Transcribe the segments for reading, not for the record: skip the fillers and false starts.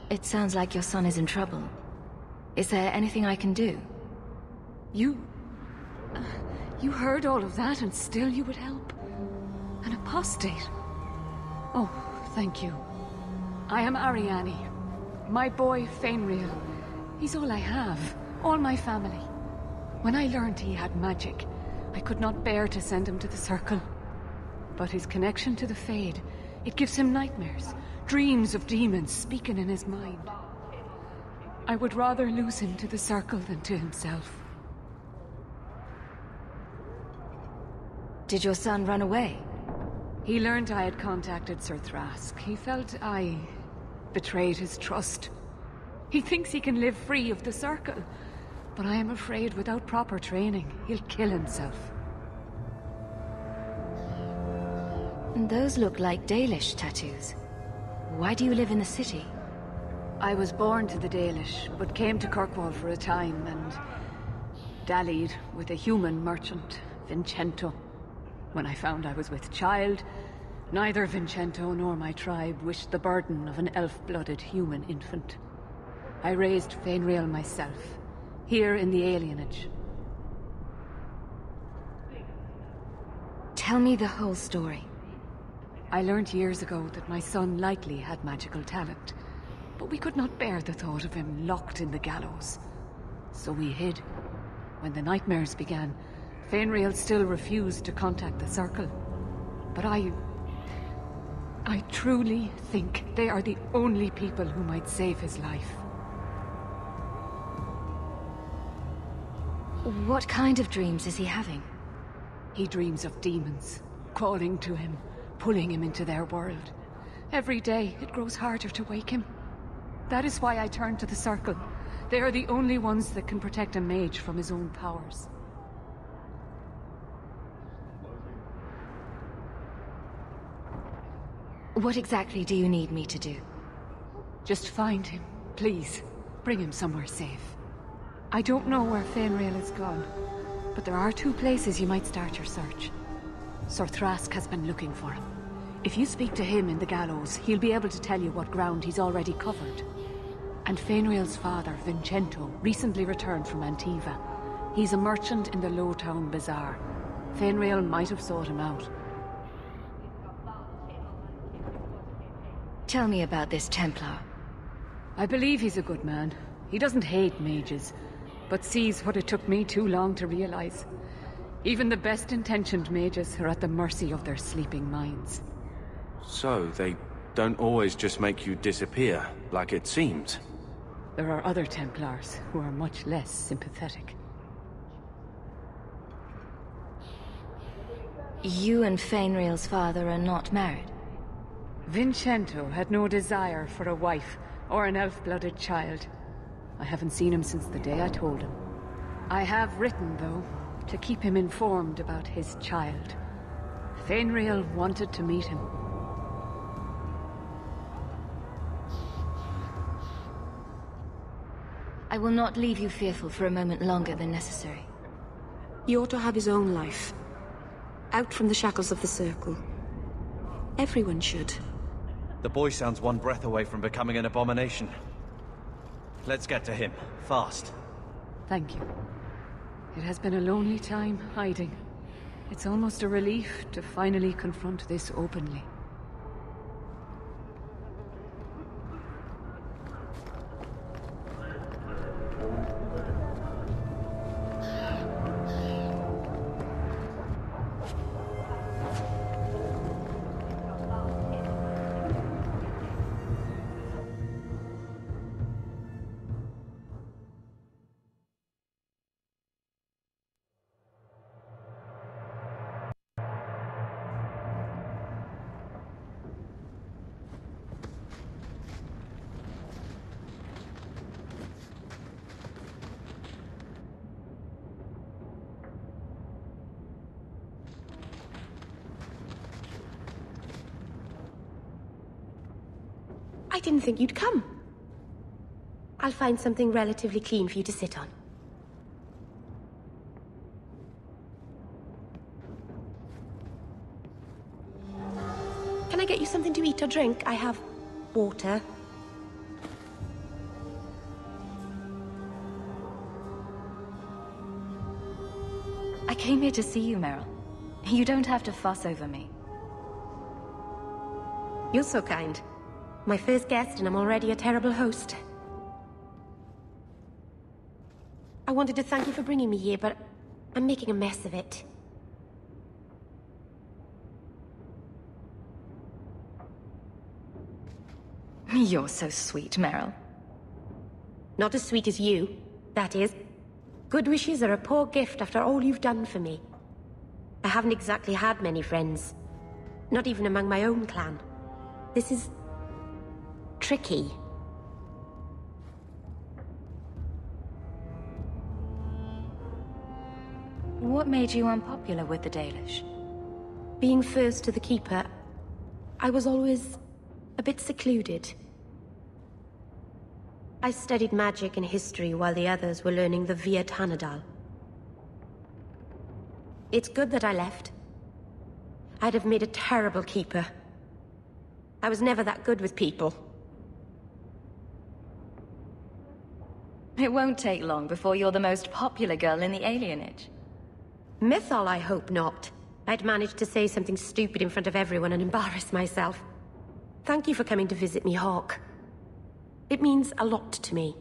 It sounds like your son is in trouble. Is there anything I can do? You heard all of that and still you would help? An apostate? Oh, thank you. I am Ariane. My boy, Merill. He's all I have. All my family. When I learned he had magic, I could not bear to send him to the Circle. But his connection to the Fade, it gives him nightmares. Dreams of demons speaking in his mind. I would rather lose him to the Circle than to himself. Did your son run away? He learned I had contacted Sir Thrask. He felt I betrayed his trust. He thinks he can live free of the Circle, but I am afraid without proper training, he'll kill himself. Those look like Dalish tattoos. Why do you live in the city? I was born to the Dalish, but came to Kirkwall for a time and dallied with a human merchant, Vincento. When I found I was with child, neither Vincento nor my tribe wished the burden of an elf-blooded human infant. I raised Merill myself, here in the alienage. Tell me the whole story. I learned years ago that my son likely had magical talent, but we could not bear the thought of him locked in the gallows. So we hid. When the nightmares began, Merill still refused to contact the Circle. But I truly think they are the only people who might save his life. What kind of dreams is he having? He dreams of demons, calling to him, pulling him into their world. Every day, it grows harder to wake him. That is why I turned to the Circle. They are the only ones that can protect a mage from his own powers. What exactly do you need me to do? Just find him, please. Bring him somewhere safe. I don't know where Merill is gone, but there are 2 places you might start your search. Sir Thrask has been looking for him. If you speak to him in the gallows, he'll be able to tell you what ground he's already covered. And Mrill's father, Vincento, recently returned from Antiva. He's a merchant in the Lowtown Bazaar. Merill might have sought him out. Tell me about this Templar. I believe he's a good man. He doesn't hate mages, but sees what it took me too long to realize. Even the best-intentioned mages are at the mercy of their sleeping minds. So, they don't always just make you disappear, like it seems? There are other Templars who are much less sympathetic. You and Mrill's father are not married? Vincento had no desire for a wife or an elf-blooded child. I haven't seen him since the day I told him. I have written, though, to keep him informed about his child. Merill wanted to meet him. I will not leave you fearful for a moment longer than necessary. He ought to have his own life. Out from the shackles of the Circle. Everyone should. The boy sounds one breath away from becoming an abomination. Let's get to him, fast. Thank you. It has been a lonely time hiding. It's almost a relief to finally confront this openly. I didn't think you'd come. I'll find something relatively clean for you to sit on. Can I get you something to eat or drink? I have water. came here to see you, Merill. You don't have to fuss over me. You're so kind. My first guest, and I'm already a terrible host. I wanted to thank you for bringing me here, but I'm making a mess of it. You're so sweet, Merill. Not as sweet as you, that is. Good wishes are a poor gift after all you've done for me. I haven't exactly had many friends. Not even among my own clan. This is... tricky. What made you unpopular with the Dalish? Being first to the Keeper, I was always a bit secluded. I studied magic and history while the others were learning the Via Tanadal. It's good that I left. I'd have made a terrible Keeper. I was never that good with people. It won't take long before you're the most popular girl in the alienage. Mythol, I hope not. I'd managed to say something stupid in front of everyone and embarrass myself. Thank you for coming to visit me, Hawk. It means a lot to me.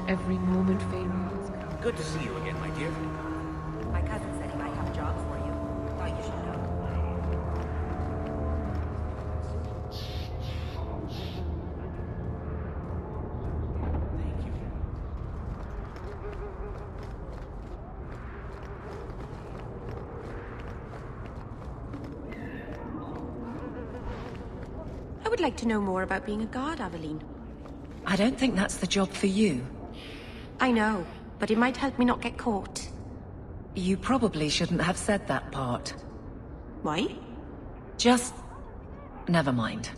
Every moment Fenrir is coming. Good to see you again, my dear. My cousin said he might have a job for you. Thought you should know. Thank you. I would like to know more about being a guard, Aveline. I don't think that's the job for you. I know, but it might help me not get caught. You probably shouldn't have said that part. Why? Just... never mind.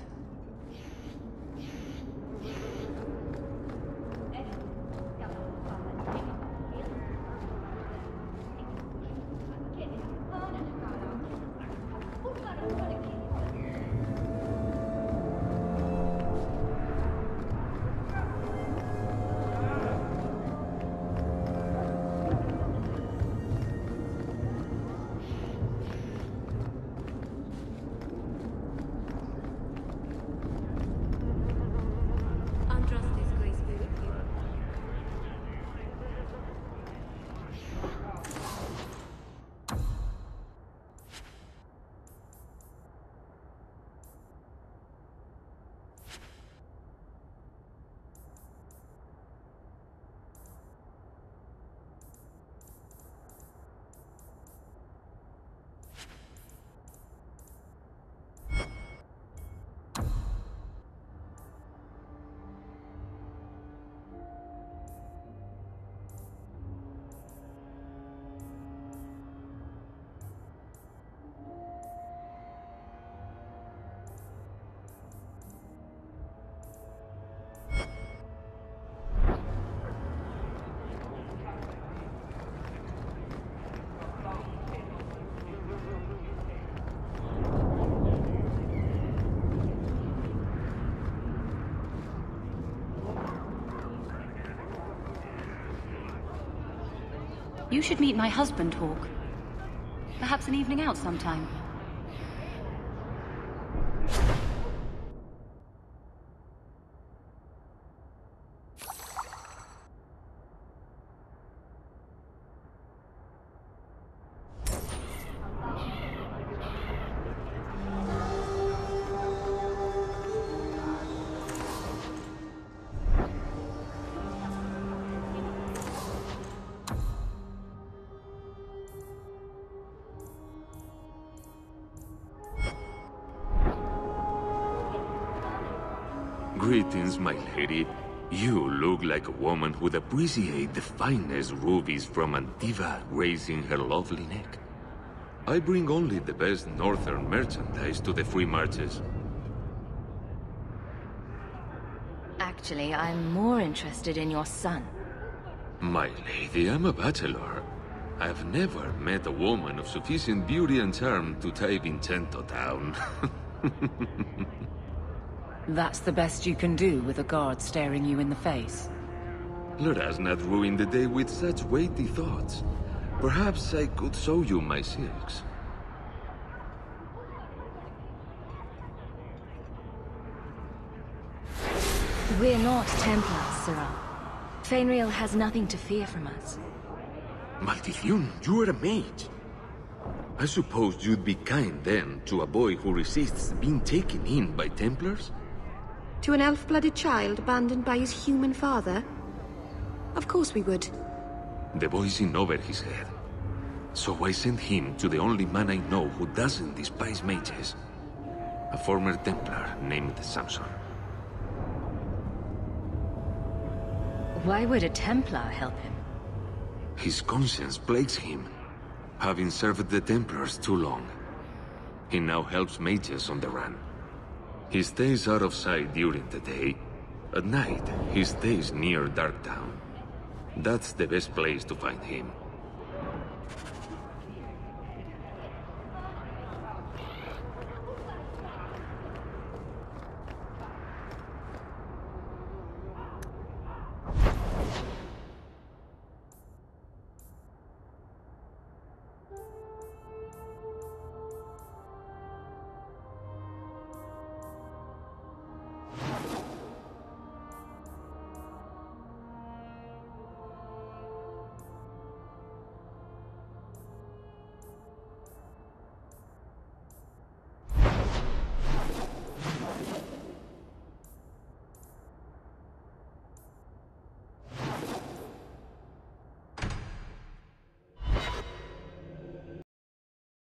You should meet my husband, Hawk. Perhaps an evening out sometime. Greetings, my lady. You look like a woman who'd appreciate the finest rubies from Antiva raising her lovely neck. I bring only the best northern merchandise to the free marches. Actually, I'm more interested in your son. My lady, I'm a bachelor. I've never met a woman of sufficient beauty and charm to tie Vincento down. That's the best you can do with a guard staring you in the face. Let us not ruin the day with such weighty thoughts. Perhaps I could show you my silks. We're not Templars, Sirrah. Fenrir has nothing to fear from us. Maldición, you are a mage. I suppose you'd be kind then to a boy who resists being taken in by Templars? To an elf-blooded child abandoned by his human father? Of course we would. The boy's in over his head. So I sent him to the only man I know who doesn't despise mages. A former Templar named Samson. Why would a Templar help him? His conscience plagues him, having served the Templars too long. He now helps mages on the run. He stays out of sight during the day. At night, he stays near Darktown. That's the best place to find him.